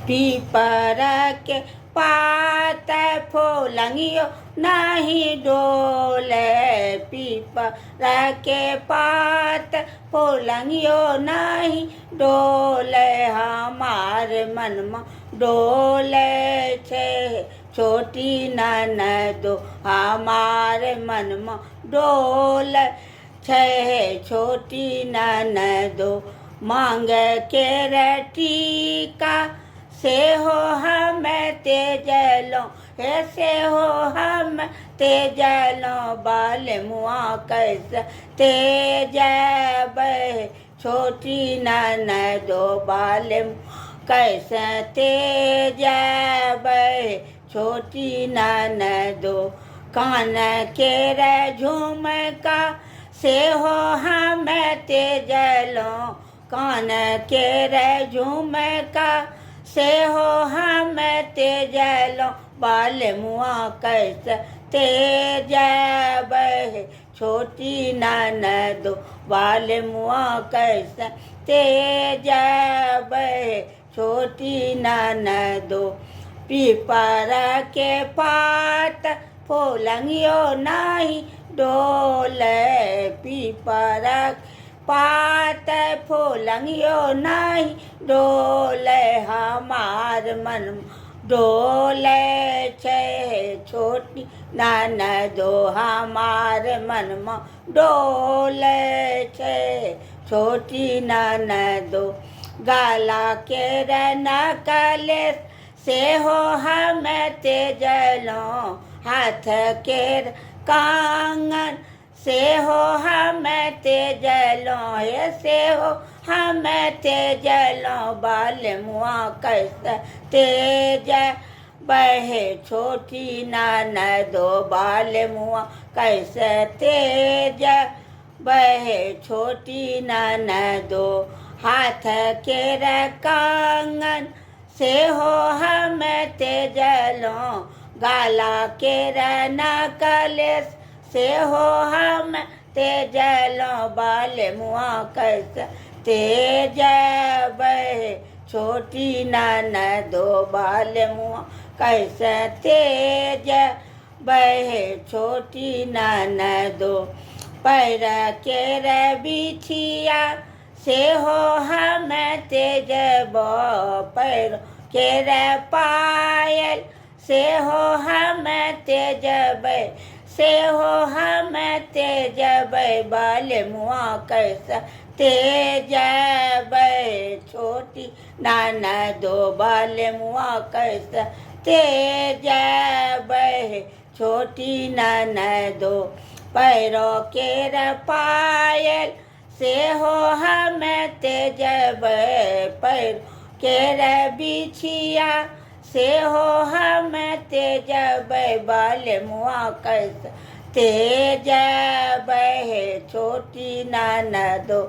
पीपर के पात फूलंगियो नहीं डोले, पीपर के पात फूलंगियो नहीं डोले, हमार मन में डोले छे छोटी ननदो, हमारे मन में डोले छे छोटी ननदो। मांग के टीका से हो हमें तेजलो, हे से हो हम तेजलो, बाल मुआ कैसे तेज बहे छोटी ननदो, बाल कैसे तेज बहे छोटी ननदो। कान के झुमका से हो हमें तेजलो, कान के झुमका से हो हमें तेजलो, बाल मुआ कैसे तेज बहे छोटी ननदो, बाल मुआ कैसे तेज बहे छोटी ननदो। पीपर के पात फूलंगियो नहीं डोले, पीपर पात फूलंगियो नहीं डोले, हमार मन डोले छे छोटी ननदो, हमार मन में डोले छे छोटी ननदो। गला के नकले से हो हमें तेजलो, हाथ के कंगन से हो हमें तेजलो, हे से हो हमें तेजलो, बाल मुआ कैसे तेज बहे छोटी ननदो, बाल मुआ कैसे तेज बहे छोटी ननदो। हाथ के कंगन से हो हमें तेजलो, गला के नकले से हो हम तेजलो, बाल मुआ कैसे तेज बहे छोटी ननदो, बाल मुआ कैसे तेज बहे छोटी ननदो। पैर के बिछिया से हो हमें तेज पैर के पायल से हो हमें तेज से हो हमें तेज बाल मुआ कैसे तेज छोटी ननदो, बाल मुआ कैसे तेज छोटी ननदो। पैरों के पायल से हो हमें तेज पैर के बिछिया से हो हमें तेज बाल मुआ कैसे तेज बहे छोटी ननदो,